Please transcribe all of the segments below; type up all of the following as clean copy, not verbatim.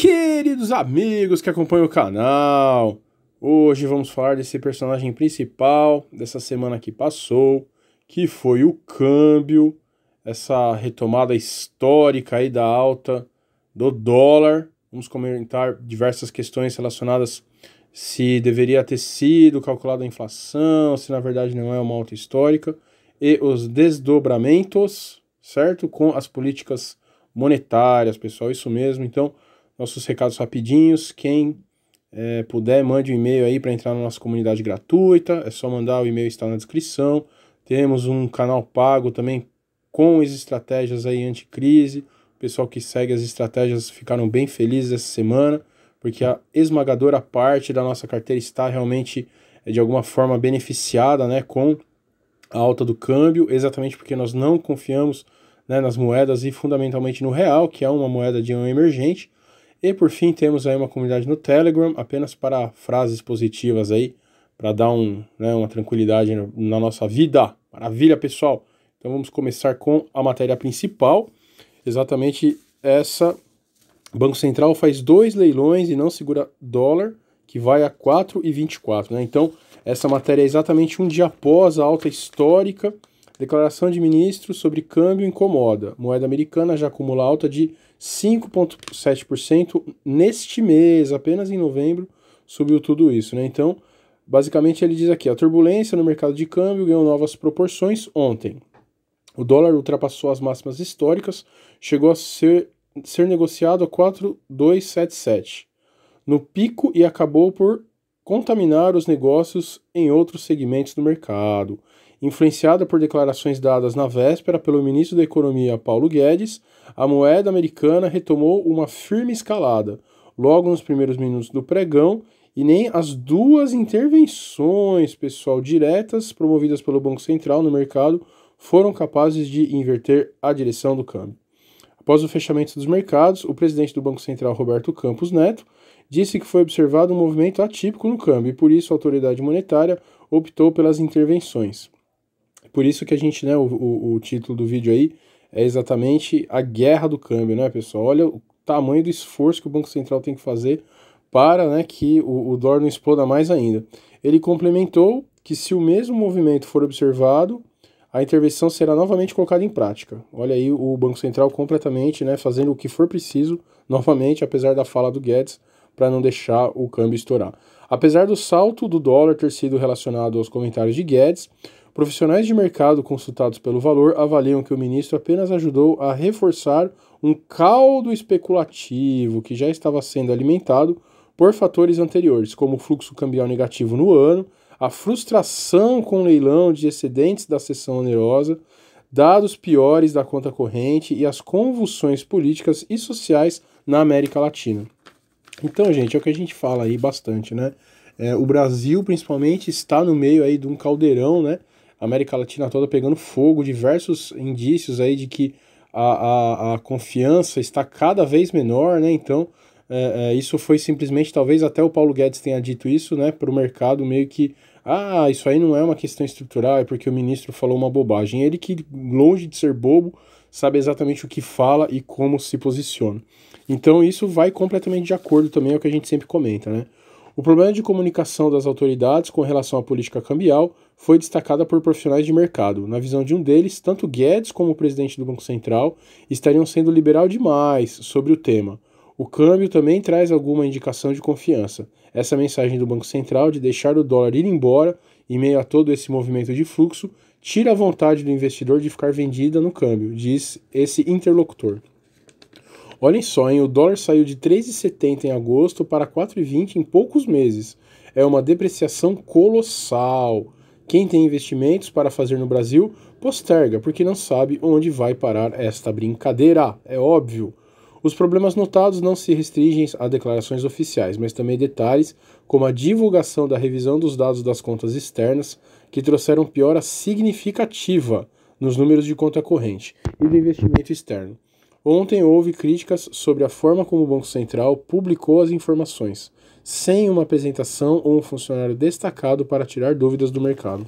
Queridos amigos que acompanham o canal, hoje vamos falar desse personagem principal dessa semana que passou, que foi o câmbio, essa retomada histórica aí da alta do dólar. Vamos comentar diversas questões relacionadas se deveria ter sido calculada a inflação, se na verdade não é uma alta histórica, e os desdobramentos, certo? Com as políticas monetárias, pessoal, isso mesmo. Então, nossos recados rapidinhos, quem puder, mande um e-mail aí para entrar na nossa comunidade gratuita, é só mandar, o e-mail está na descrição. Temos um canal pago também com as estratégias aí anticrise. O pessoal que segue as estratégias ficaram bem felizes essa semana, porque a esmagadora parte da nossa carteira está realmente, de alguma forma, beneficiada, né, com a alta do câmbio, exatamente porque nós não confiamos, né, nas moedas e fundamentalmente no real, que é uma moeda de um emergente. E por fim temos aí uma comunidade no Telegram, apenas para frases positivas aí, para dar uma tranquilidade na nossa vida. Maravilha, pessoal! Então vamos começar com a matéria principal, exatamente essa. O Banco Central faz 2 leilões e não segura dólar, que vai a 4,24, né? Então essa matéria é exatamente um dia após a alta histórica. Declaração de ministro sobre câmbio incomoda. Moeda americana já acumula alta de 5,7% neste mês, apenas em novembro subiu tudo isso, né? Então, basicamente ele diz aqui, a turbulência no mercado de câmbio ganhou novas proporções ontem. O dólar ultrapassou as máximas históricas, chegou a ser negociado a 4,277 no pico e acabou por contaminar os negócios em outros segmentos do mercado. Influenciada por declarações dadas na véspera pelo ministro da Economia Paulo Guedes, a moeda americana retomou uma firme escalada, logo nos primeiros minutos do pregão, e nem as duas intervenções, pessoal, diretas promovidas pelo Banco Central no mercado foram capazes de inverter a direção do câmbio. Após o fechamento dos mercados, o presidente do Banco Central, Roberto Campos Neto, disse que foi observado um movimento atípico no câmbio e, por isso, a autoridade monetária optou pelas intervenções. Por isso que a gente, né, o título do vídeo aí é exatamente a guerra do câmbio, né, pessoal? Olha o tamanho do esforço que o Banco Central tem que fazer para, né, que o dólar não exploda mais ainda. Ele complementou que se o mesmo movimento for observado, a intervenção será novamente colocada em prática. Olha aí o Banco Central completamente, né, fazendo o que for preciso, novamente, apesar da fala do Guedes, para não deixar o câmbio estourar. Apesar do salto do dólar ter sido relacionado aos comentários de Guedes, profissionais de mercado consultados pelo Valor avaliam que o ministro apenas ajudou a reforçar um caldo especulativo que já estava sendo alimentado por fatores anteriores, como o fluxo cambial negativo no ano, a frustração com o leilão de excedentes da seção onerosa, dados piores da conta corrente e as convulsões políticas e sociais na América Latina. Então, gente, é o que a gente fala aí bastante, né? O Brasil, principalmente, está no meio aí de um caldeirão, né? A América Latina toda pegando fogo, diversos indícios aí de que a confiança está cada vez menor, né? Então, isso foi simplesmente, talvez até o Paulo Guedes tenha dito isso, né? Para o mercado meio que, isso aí não é uma questão estrutural, é porque o ministro falou uma bobagem. Ele que, longe de ser bobo, sabe exatamente o que fala e como se posiciona. Então isso vai completamente de acordo também ao que a gente sempre comenta, né? O problema de comunicação das autoridades com relação à política cambial foi destacada por profissionais de mercado. Na visão de um deles, tanto Guedes como o presidente do Banco Central estariam sendo liberal demais sobre o tema. O câmbio também traz alguma indicação de confiança. Essa mensagem do Banco Central de deixar o dólar ir embora em meio a todo esse movimento de fluxo tira a vontade do investidor de ficar vendida no câmbio, diz esse interlocutor. Olhem só, hein? O dólar saiu de 3,70 em agosto para 4,20 em poucos meses. É uma depreciação colossal. Quem tem investimentos para fazer no Brasil, posterga, porque não sabe onde vai parar esta brincadeira. É óbvio. Os problemas notados não se restringem a declarações oficiais, mas também detalhes como a divulgação da revisão dos dados das contas externas, que trouxeram piora significativa nos números de conta corrente e do investimento externo. Ontem houve críticas sobre a forma como o Banco Central publicou as informações, sem uma apresentação ou um funcionário destacado para tirar dúvidas do mercado.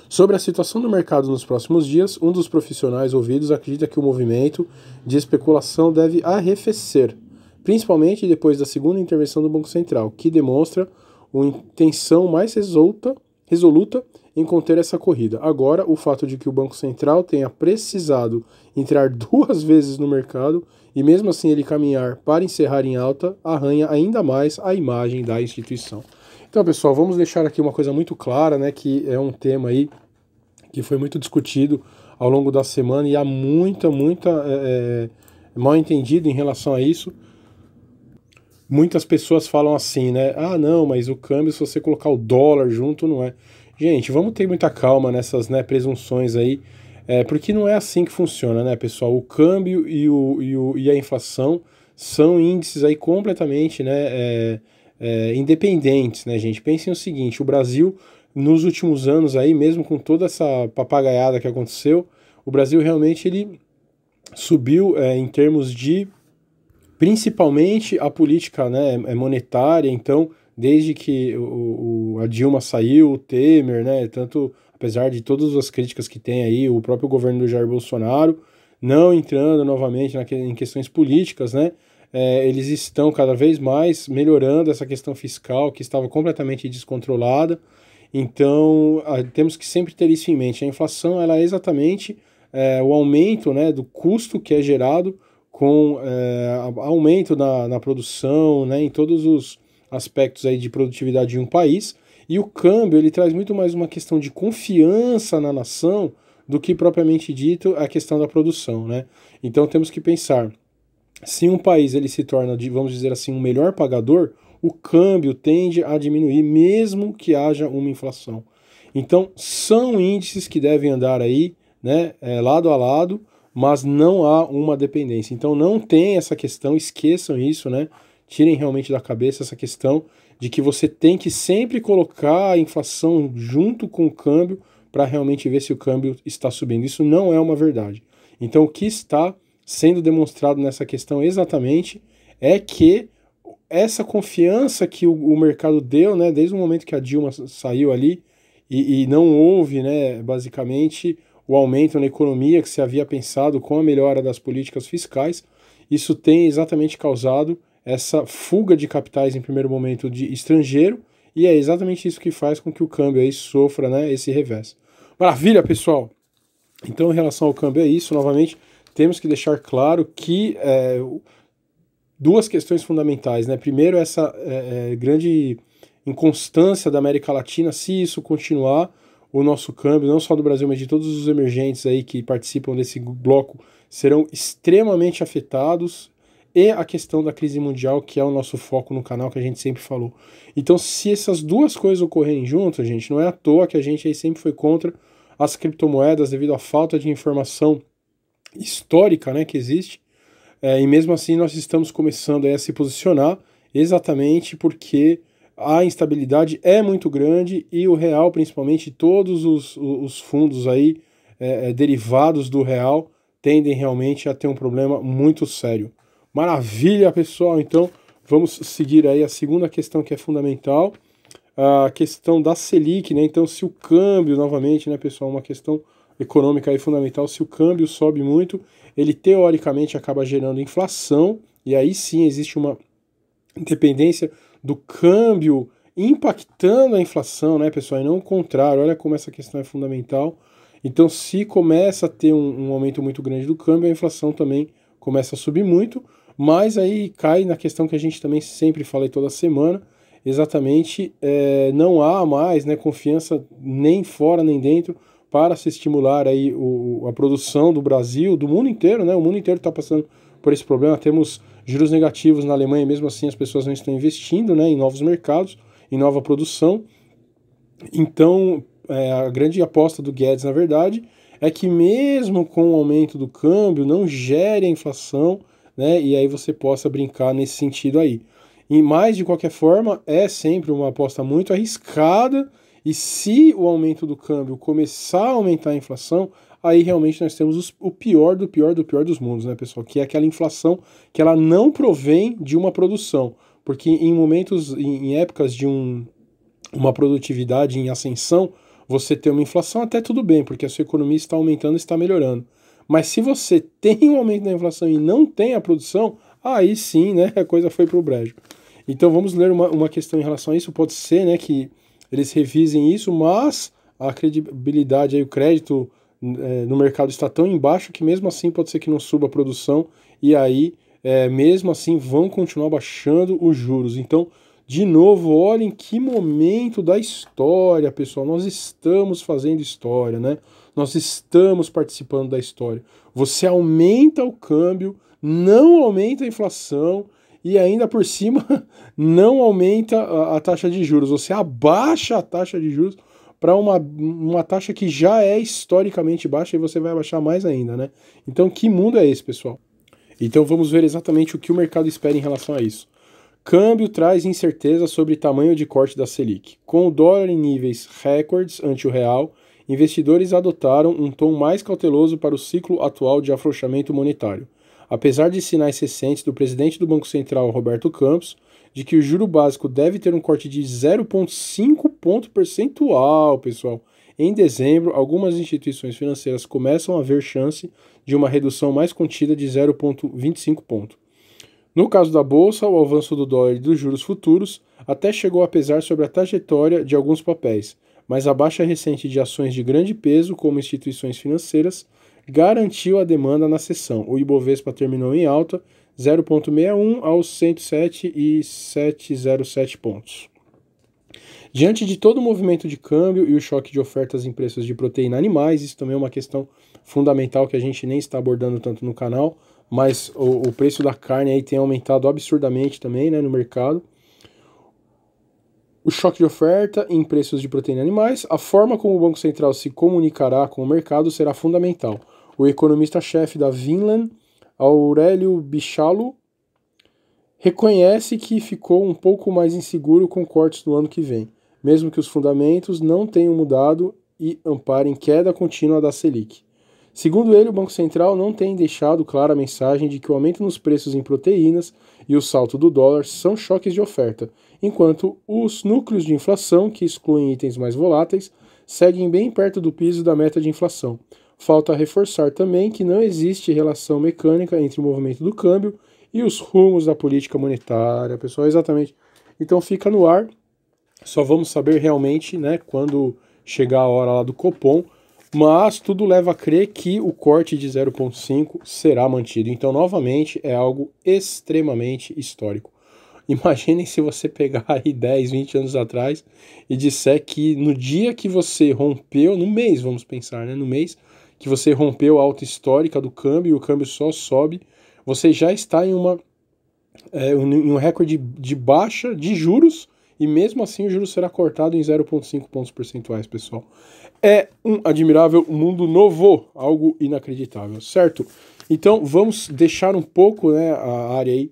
Sobre a situação do mercado nos próximos dias, um dos profissionais ouvidos acredita que o movimento de especulação deve arrefecer, principalmente depois da segunda intervenção do Banco Central, que demonstra uma intenção mais resoluta em conter essa corrida. Agora, o fato de que o Banco Central tenha precisado entrar 2 vezes no mercado e mesmo assim ele caminhar para encerrar em alta, arranha ainda mais a imagem da instituição. Então, pessoal, vamos deixar aqui uma coisa muito clara, né, que é um tema aí que foi muito discutido ao longo da semana e há muita mal entendido em relação a isso. Muitas pessoas falam assim, né? Ah, não, mas o câmbio, se você colocar o dólar junto, não é. Gente, vamos ter muita calma nessas, né, presunções aí, porque não é assim que funciona, né, pessoal? O câmbio e a inflação são índices aí completamente, né, independentes, né, gente? Pensem o seguinte, o Brasil, nos últimos anos aí, mesmo com toda essa papagaiada que aconteceu, o Brasil realmente ele subiu em termos de principalmente a política, né, monetária. Então, desde que a Dilma saiu, o Temer, né, tanto, apesar de todas as críticas que tem aí, o próprio governo do Jair Bolsonaro, não entrando novamente em questões políticas, né, eles estão cada vez mais melhorando essa questão fiscal que estava completamente descontrolada. Então, temos que sempre ter isso em mente. A inflação, ela é exatamente o aumento, né, do custo que é gerado com aumento na produção, né, em todos os aspectos aí de produtividade de um país, e o câmbio ele traz muito mais uma questão de confiança na nação do que propriamente dito a questão da produção, né? Então temos que pensar, se um país ele se torna, vamos dizer assim, um melhor pagador, o câmbio tende a diminuir mesmo que haja uma inflação. Então são índices que devem andar aí, né, lado a lado, mas não há uma dependência. Então não tem essa questão, esqueçam isso, né? Tirem realmente da cabeça essa questão de que você tem que sempre colocar a inflação junto com o câmbio para realmente ver se o câmbio está subindo. Isso não é uma verdade. Então o que está sendo demonstrado nessa questão exatamente é que essa confiança que o mercado deu, né, desde o momento que a Dilma saiu ali e não houve, né, basicamente o aumento na economia que se havia pensado com a melhora das políticas fiscais, isso tem exatamente causado essa fuga de capitais em primeiro momento de estrangeiro, e é exatamente isso que faz com que o câmbio aí sofra, né, esse revés. Maravilha, pessoal! Então, em relação ao câmbio é isso, novamente, temos que deixar claro que duas questões fundamentais, né? Primeiro, essa grande inconstância da América Latina, se isso continuar, o nosso câmbio, não só do Brasil, mas de todos os emergentes aí que participam desse bloco, serão extremamente afetados, e a questão da crise mundial, que é o nosso foco no canal, que a gente sempre falou. Então, se essas duas coisas ocorrerem juntas, gente, não é à toa que a gente aí sempre foi contra as criptomoedas devido à falta de informação histórica, né, que existe, e mesmo assim nós estamos começando aí a se posicionar exatamente porque a instabilidade é muito grande e o real, principalmente todos os fundos aí derivados do real, tendem realmente a ter um problema muito sério. Maravilha, pessoal! Então vamos seguir aí a segunda questão que é fundamental, a questão da Selic, né? Então se o câmbio, novamente, né, pessoal, uma questão econômica aí fundamental, se o câmbio sobe muito, ele teoricamente acaba gerando inflação, e aí sim existe uma dependência do câmbio impactando a inflação, né, pessoal, e não o contrário. Olha como essa questão é fundamental. Então, se começa a ter um aumento muito grande do câmbio, a inflação também começa a subir muito, mas aí cai na questão que a gente também sempre fala aí toda semana, exatamente, não há mais, né, confiança nem fora nem dentro para se estimular aí a produção do Brasil, do mundo inteiro, né? O mundo inteiro está passando por esse problema. Temos juros negativos na Alemanha, mesmo assim as pessoas não estão investindo, né, em novos mercados, em nova produção. Então, a grande aposta do Guedes, na verdade, é que mesmo com o aumento do câmbio, não gere a inflação, né, e aí você possa brincar nesse sentido aí. Mas, de qualquer forma, é sempre uma aposta muito arriscada, e se o aumento do câmbio começar a aumentar a inflação, aí realmente nós temos o pior do pior do pior dos mundos, né, pessoal? Que é aquela inflação que ela não provém de uma produção. Porque em momentos, em épocas de uma produtividade em ascensão, você ter uma inflação até tudo bem, porque a sua economia está aumentando e está melhorando. Mas se você tem um aumento da inflação e não tem a produção, aí sim, né, a coisa foi pro brejo. Então vamos ler uma questão em relação a isso. Pode ser, né, que eles revisem isso, mas a credibilidade aí, o crédito no mercado está tão embaixo que mesmo assim pode ser que não suba a produção e aí mesmo assim vão continuar baixando os juros. Então, de novo, olhem que momento da história, pessoal. Nós estamos fazendo história, né? Nós estamos participando da história. Você aumenta o câmbio, não aumenta a inflação e ainda por cima não aumenta a taxa de juros. Você abaixa a taxa de juros para uma taxa que já é historicamente baixa e você vai abaixar mais ainda, né? Então, que mundo é esse, pessoal? Então, vamos ver exatamente o que o mercado espera em relação a isso. Câmbio traz incerteza sobre tamanho de corte da Selic. Com o dólar em níveis recordes ante o real, investidores adotaram um tom mais cauteloso para o ciclo atual de afrouxamento monetário. Apesar de sinais recentes do presidente do Banco Central, Roberto Campos, de que o juro básico deve ter um corte de 0,5 ponto percentual, pessoal. Em dezembro, algumas instituições financeiras começam a ver chance de uma redução mais contida de 0,25 ponto. No caso da Bolsa, o avanço do dólar e dos juros futuros até chegou a pesar sobre a trajetória de alguns papéis, mas a baixa recente de ações de grande peso, como instituições financeiras, garantiu a demanda na sessão. O Ibovespa terminou em alta, 0,61 aos 107,707 pontos. Diante de todo o movimento de câmbio e o choque de ofertas em preços de proteína animais, isso também é uma questão fundamental que a gente nem está abordando tanto no canal, mas o preço da carne aí tem aumentado absurdamente também, né, no mercado. O choque de oferta em preços de proteína animais, a forma como o Banco Central se comunicará com o mercado será fundamental. O economista-chefe da Vinland, Aurélio Bichallo, reconhece que ficou um pouco mais inseguro com cortes no ano que vem, mesmo que os fundamentos não tenham mudado e amparem queda contínua da Selic. Segundo ele, o Banco Central não tem deixado clara a mensagem de que o aumento nos preços em proteínas e o salto do dólar são choques de oferta, enquanto os núcleos de inflação, que excluem itens mais voláteis, seguem bem perto do piso da meta de inflação. Falta reforçar também que não existe relação mecânica entre o movimento do câmbio e os rumos da política monetária, pessoal, exatamente. Então fica no ar, só vamos saber realmente, né, quando chegar a hora lá do Copom, mas tudo leva a crer que o corte de 0,5 será mantido. Então, novamente, é algo extremamente histórico. Imaginem se você pegar aí 10, 20 anos atrás e disser que no dia que você rompeu, no mês, vamos pensar, né, no mês que você rompeu a alta histórica do câmbio e o câmbio só sobe, você já está em um recorde de baixa de juros e mesmo assim o juro será cortado em 0,5 pontos percentuais, pessoal. É um admirável mundo novo, algo inacreditável, certo? Então vamos deixar um pouco, né, a área aí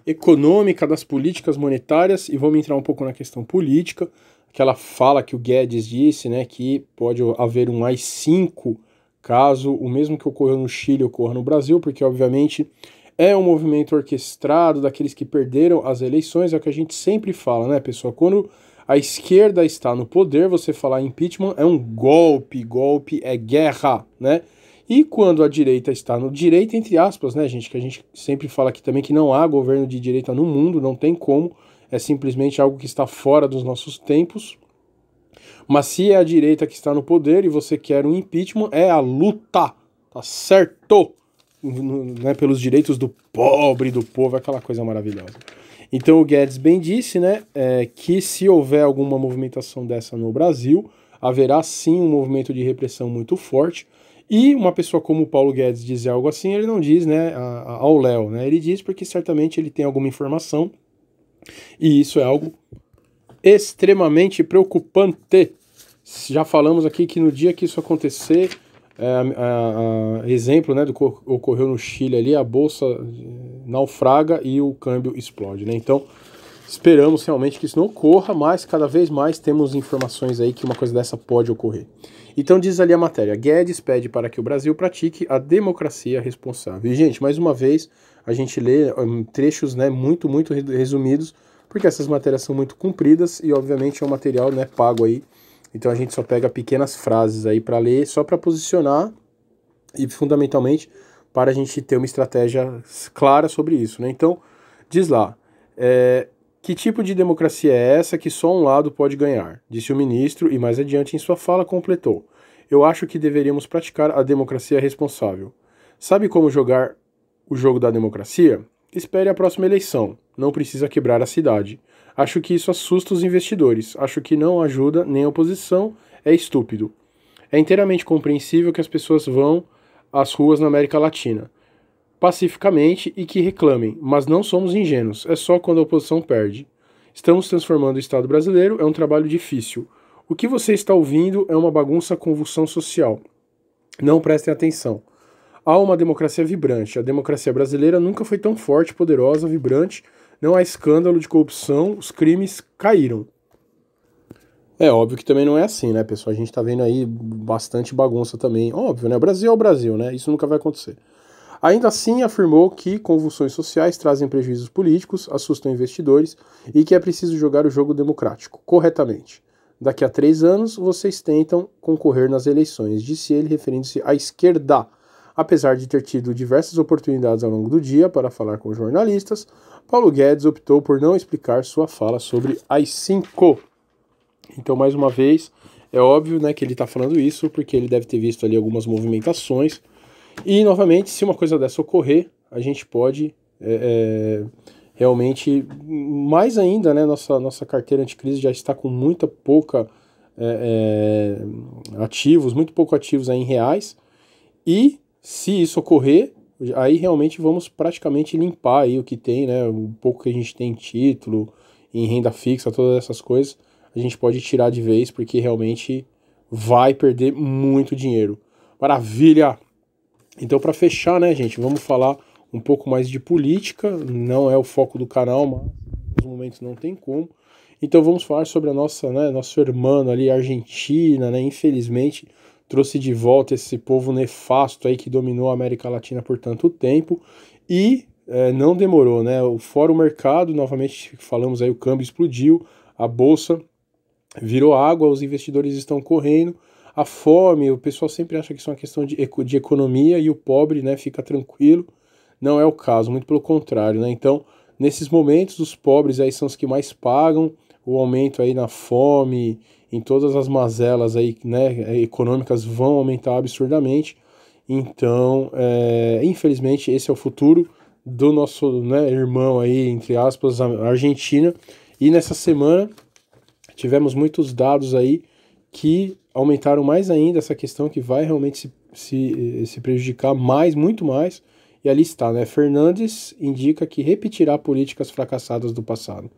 econômica das políticas monetárias e vamos entrar um pouco na questão política. Aquela fala que o Guedes disse, né, que pode haver um AI-5 caso o mesmo que ocorreu no Chile ocorra no Brasil, porque obviamente é um movimento orquestrado daqueles que perderam as eleições, é o que a gente sempre fala, né, pessoal? Quando a esquerda está no poder, você falar impeachment é um golpe, golpe é guerra, né? E quando a direita está no direito, entre aspas, né, gente, que a gente sempre fala aqui também que não há governo de direita no mundo, não tem como, é simplesmente algo que está fora dos nossos tempos. Mas se é a direita que está no poder e você quer um impeachment, é a luta, tá certo? Né, pelos direitos do pobre, do povo, aquela coisa maravilhosa. Então o Guedes bem disse, né, que se houver alguma movimentação dessa no Brasil, haverá sim um movimento de repressão muito forte. E uma pessoa como o Paulo Guedes dizer algo assim, ele não diz, né, ao Léo, né, ele diz porque certamente ele tem alguma informação e isso é algo extremamente preocupante. Já falamos aqui que no dia que isso acontecer, exemplo, né, do que ocorreu no Chile ali, a bolsa naufraga e o câmbio explode, né? Então, esperamos realmente que isso não ocorra, mas cada vez mais temos informações aí que uma coisa dessa pode ocorrer. Então diz ali a matéria, Guedes pede para que o Brasil pratique a democracia responsável. E, gente, mais uma vez, a gente lê trechos, né, muito resumidos, porque essas matérias são muito compridas e, obviamente, é um material, né, pago aí. Então a gente só pega pequenas frases aí para ler, só para posicionar e, fundamentalmente, para a gente ter uma estratégia clara sobre isso, né? Então, diz lá, que tipo de democracia é essa que só um lado pode ganhar? Disse o ministro e mais adiante em sua fala completou. Eu acho que deveríamos praticar a democracia responsável. Sabe como jogar o jogo da democracia? Espere a próxima eleição. Não precisa quebrar a cidade. Acho que isso assusta os investidores. Acho que não ajuda nem a oposição. É estúpido. É inteiramente compreensível que as pessoas vão às ruas na América Latina pacificamente e que reclamem, mas não somos ingênuos. É só quando a oposição perde. Estamos transformando o Estado brasileiro, é um trabalho difícil. O que você está ouvindo é uma bagunça convulsão social. Não prestem atenção. Há uma democracia vibrante. A democracia brasileira nunca foi tão forte, poderosa, vibrante. Não há escândalo de corrupção, os crimes caíram. É óbvio que também não é assim, né, pessoal? A gente tá vendo aí bastante bagunça também. Óbvio, né? O Brasil é o Brasil, né? Isso nunca vai acontecer. Ainda assim, afirmou que convulsões sociais trazem prejuízos políticos, assustam investidores e que é preciso jogar o jogo democrático, corretamente. Daqui a 3 anos, vocês tentam concorrer nas eleições, disse ele, referindo-se à esquerda. Apesar de ter tido diversas oportunidades ao longo do dia para falar com jornalistas, Paulo Guedes optou por não explicar sua fala sobre AI-5. Então, mais uma vez, é óbvio, né, que ele está falando isso porque ele deve ter visto ali algumas movimentações. E, novamente, se uma coisa dessa ocorrer, a gente pode realmente, mais ainda, né, nossa carteira anticrise já está com muito pouco ativos aí em reais. E, se isso ocorrer, aí realmente vamos praticamente limpar aí o que tem, né, o pouco que a gente tem em título, em renda fixa, todas essas coisas, a gente pode tirar de vez, porque realmente vai perder muito dinheiro. Maravilha! Então, para fechar, né, gente, vamos falar um pouco mais de política. Não é o foco do canal, mas nos momentos não tem como. Então, vamos falar sobre a nosso irmão ali, Argentina, né? Infelizmente, trouxe de volta esse povo nefasto aí que dominou a América Latina por tanto tempo. E não demorou, né? Fora o mercado, novamente falamos aí, o câmbio explodiu, a bolsa virou água, os investidores estão correndo. A fome, o pessoal sempre acha que isso é uma questão de economia e o pobre, né, fica tranquilo. Não é o caso, muito pelo contrário, né? Então, nesses momentos, os pobres aí são os que mais pagam o aumento aí na fome, em todas as mazelas aí, né, econômicas vão aumentar absurdamente. Então, infelizmente, esse é o futuro do nosso, né, irmão aí, entre aspas, a Argentina. E nessa semana tivemos muitos dados aí que aumentaram mais ainda essa questão que vai realmente se prejudicar mais, muito mais. E ali está, né? Fernandes indica que repetirá políticas fracassadas do passado.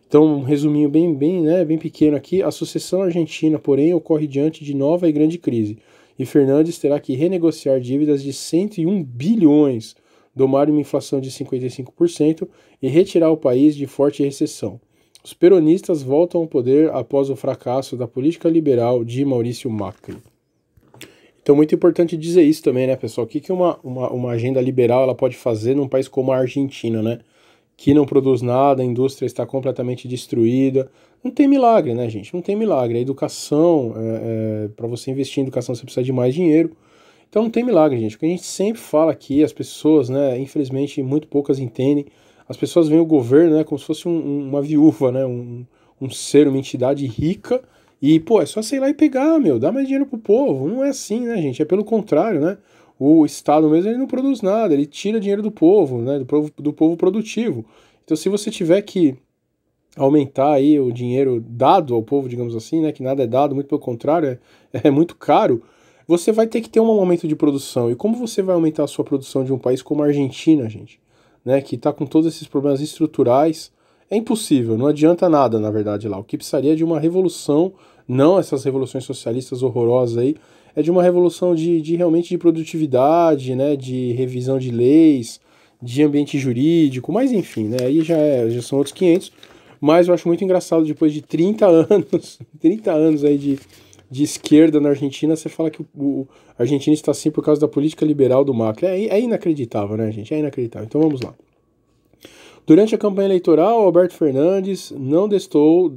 Então, um resuminho bem pequeno aqui. A sucessão argentina, porém, ocorre diante de nova e grande crise. E Fernandes terá que renegociar dívidas de 101 bilhões, domar uma inflação de 55% e retirar o país de forte recessão. Os peronistas voltam ao poder após o fracasso da política liberal de Maurício Macri. Então, muito importante dizer isso também, né, pessoal? O que uma agenda liberal ela pode fazer num país como a Argentina, né? Que não produz nada, a indústria está completamente destruída. Não tem milagre, né, gente? Não tem milagre. A educação, para você investir em educação, você precisa de mais dinheiro. Então, não tem milagre, gente. O que a gente sempre fala aqui, as pessoas, né, infelizmente, muito poucas entendem. As pessoas veem o governo, né, como se fosse uma viúva, né, um ser, uma entidade rica, e, pô, é só sei lá e pegar, meu, dá mais dinheiro pro povo. Não é assim, né, gente? É pelo contrário, né? O Estado mesmo, ele não produz nada, ele tira dinheiro do povo, né, do povo produtivo. Então, se você tiver que aumentar aí o dinheiro dado ao povo, digamos assim, né, que nada é dado, muito pelo contrário, é muito caro, você vai ter que ter um aumento de produção. E como você vai aumentar a sua produção de um país como a Argentina, gente? Né, que está com todos esses problemas estruturais, é impossível, não adianta nada, na verdade, lá. O que precisaria de uma revolução, não essas revoluções socialistas horrorosas aí, é de uma revolução de realmente de produtividade, né, de revisão de leis, de ambiente jurídico, mas enfim, né, aí já são outros 500, mas eu acho muito engraçado, depois de 30 anos, 30 anos aí de esquerda na Argentina, você fala que a Argentina está assim por causa da política liberal do Macri. É inacreditável, né, gente? É inacreditável. Então vamos lá. Durante a campanha eleitoral, Alberto Fernandes não destoou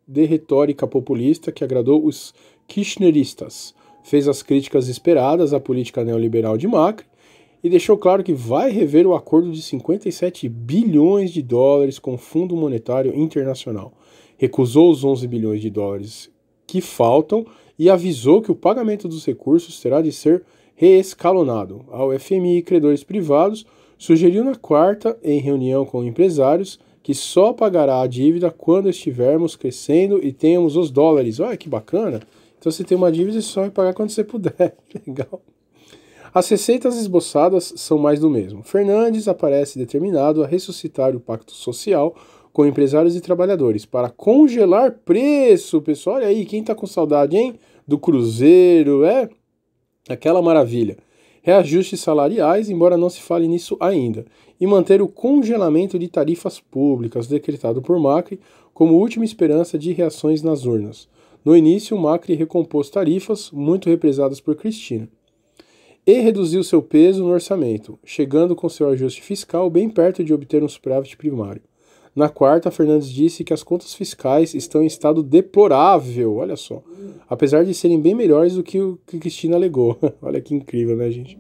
de retórica populista que agradou os kirchneristas. Fez as críticas esperadas à política neoliberal de Macri e deixou claro que vai rever o acordo de 57 bilhões de dólares com o Fundo Monetário Internacional. Recusou os 11 bilhões de dólares que faltam e avisou que o pagamento dos recursos terá de ser reescalonado. Ao FMI e credores privados, sugeriu na quarta, em reunião com empresários, que só pagará a dívida quando estivermos crescendo e tenhamos os dólares. Olha que bacana! Então você tem uma dívida e só vai pagar quando você puder. Legal. As receitas esboçadas são mais do mesmo. Fernandes aparece determinado a ressuscitar o pacto social com empresários e trabalhadores para congelar preço, pessoal. Olha aí, quem tá com saudade, hein? Do Cruzeiro, aquela maravilha. Reajustes salariais, embora não se fale nisso ainda, e manter o congelamento de tarifas públicas decretado por Macri como última esperança de reações nas urnas. No início, Macri recompôs tarifas, muito represadas por Cristina, e reduziu seu peso no orçamento, chegando com seu ajuste fiscal bem perto de obter um superávit primário. Na quarta, Fernandes disse que as contas fiscais estão em estado deplorável, olha só, apesar de serem bem melhores do que o que Cristina alegou. Olha que incrível, né, gente?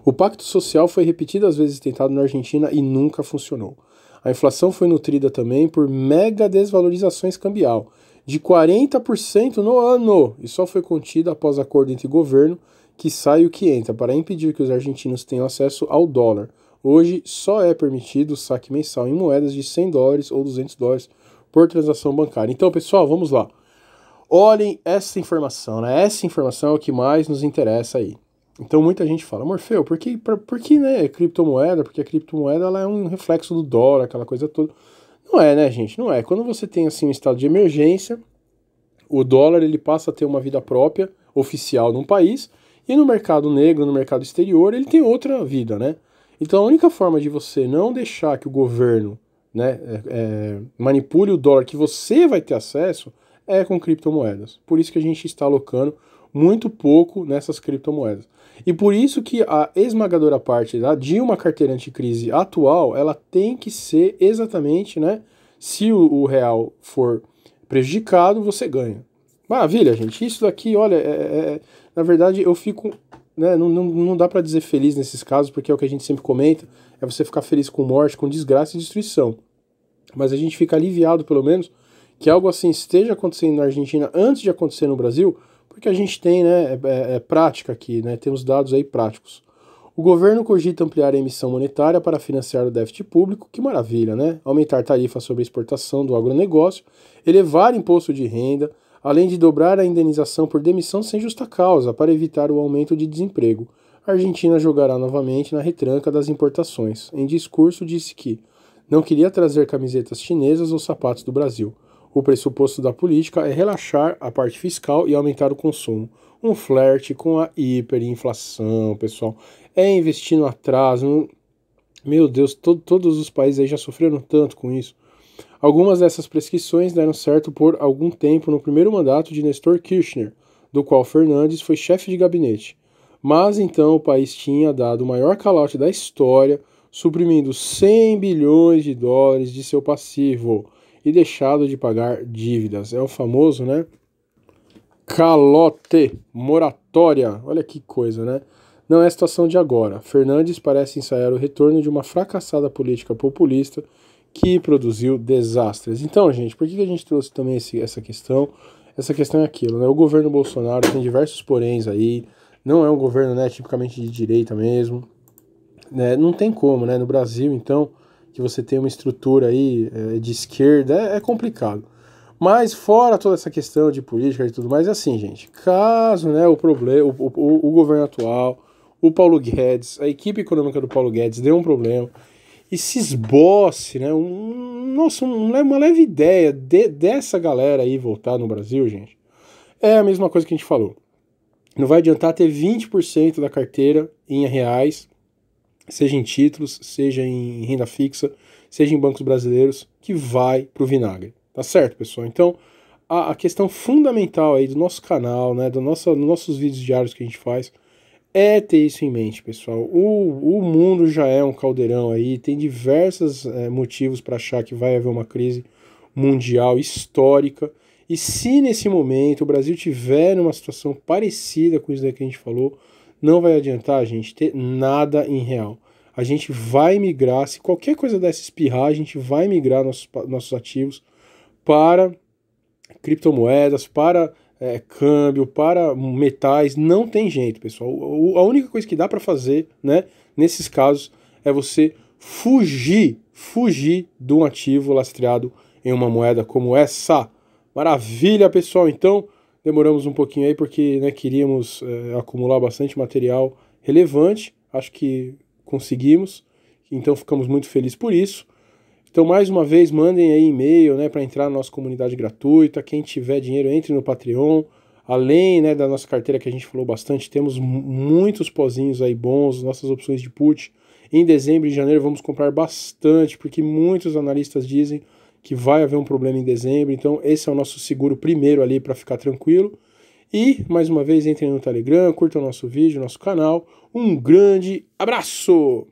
O pacto social foi repetidas vezes tentado na Argentina e nunca funcionou. A inflação foi nutrida também por mega desvalorizações cambial, de 40% no ano, e só foi contida após acordo entre governo, que sai o que entra, para impedir que os argentinos tenham acesso ao dólar. Hoje só é permitido o saque mensal em moedas de 100 dólares ou 200 dólares por transação bancária. Então, pessoal, vamos lá. Olhem essa informação, né? Essa informação é o que mais nos interessa aí. Então, muita gente fala, Morfeu, por que né, criptomoeda? Porque a criptomoeda ela é um reflexo do dólar, aquela coisa toda. Não é, né, gente? Não é. Quando você tem, assim, um estado de emergência, o dólar ele passa a ter uma vida própria, oficial num país, e no mercado negro, no mercado exterior, ele tem outra vida, né? Então a única forma de você não deixar que o governo, né, manipule o dólar que você vai ter acesso é com criptomoedas. Por isso que a gente está alocando muito pouco nessas criptomoedas. E por isso que a esmagadora parte de uma carteira anticrise atual, ela tem que ser exatamente, né, se o real for prejudicado, você ganha. Maravilha, gente. Isso daqui, olha, na verdade eu fico... Né, não dá para dizer feliz nesses casos, porque é o que a gente sempre comenta, é você ficar feliz com morte, com desgraça e destruição. Mas a gente fica aliviado, pelo menos, que algo assim esteja acontecendo na Argentina antes de acontecer no Brasil, porque a gente tem, né, prática aqui, né, temos dados aí práticos. O governo cogita ampliar a emissão monetária para financiar o déficit público, que maravilha, né? Aumentar tarifas sobre a exportação do agronegócio, elevar imposto de renda, além de dobrar a indenização por demissão sem justa causa, para evitar o aumento de desemprego. A Argentina jogará novamente na retranca das importações. Em discurso, disse que não queria trazer camisetas chinesas ou sapatos do Brasil. O pressuposto da política é relaxar a parte fiscal e aumentar o consumo. Um flerte com a hiperinflação, pessoal. É investir no atraso. Meu Deus, todos os países aí já sofreram tanto com isso. Algumas dessas prescrições deram certo por algum tempo no primeiro mandato de Néstor Kirchner, do qual Fernandes foi chefe de gabinete. Mas então o país tinha dado o maior calote da história, suprimindo 100 bilhões de dólares de seu passivo e deixado de pagar dívidas. É o famoso, né? Calote, moratória. Olha que coisa, né? Não é a situação de agora. Fernandes parece ensaiar o retorno de uma fracassada política populista que produziu desastres. Então, gente, por que a gente trouxe também essa questão? Essa questão é aquilo, né? O governo Bolsonaro tem diversos poréns aí, não é um governo, né, tipicamente de direita mesmo, né? Não tem como, né? No Brasil, então, que você tem uma estrutura aí de esquerda, é complicado. Mas fora toda essa questão de política e tudo mais, é assim, gente, caso, né, o governo atual, o Paulo Guedes, a equipe econômica do Paulo Guedes dê um problema, e se esboce, né, uma leve ideia dessa galera aí voltar no Brasil, gente, é a mesma coisa que a gente falou. Não vai adiantar ter 20% da carteira em reais, seja em títulos, seja em renda fixa, seja em bancos brasileiros, que vai pro vinagre. Tá certo, pessoal? Então, a questão fundamental aí do nosso canal, né, dos nossos vídeos diários que a gente faz, é ter isso em mente, pessoal. O mundo já é um caldeirão aí, tem diversos motivos para achar que vai haver uma crise mundial histórica. E se nesse momento o Brasil tiver uma situação parecida com isso daí que a gente falou, não vai adiantar a gente ter nada em real. A gente vai migrar, se qualquer coisa dessa espirrar, a gente vai migrar nossos ativos para criptomoedas, para câmbio, para metais. Não tem jeito, pessoal. A única coisa que dá para fazer, né, nesses casos é você fugir de um ativo lastreado em uma moeda como essa. Maravilha, pessoal. Então, demoramos um pouquinho aí porque, né, queríamos acumular bastante material relevante. Acho que conseguimos. Então, ficamos muito felizes por isso. Então, mais uma vez, mandem aí e-mail, né, para entrar na nossa comunidade gratuita. Quem tiver dinheiro, entre no Patreon. Além, né, da nossa carteira que a gente falou bastante, temos muitos pozinhos aí bons, nossas opções de put. Em dezembro e janeiro vamos comprar bastante, porque muitos analistas dizem que vai haver um problema em dezembro. Então, esse é o nosso seguro primeiro ali para ficar tranquilo. E, mais uma vez, entrem no Telegram, curtam o nosso vídeo, nosso canal. Um grande abraço!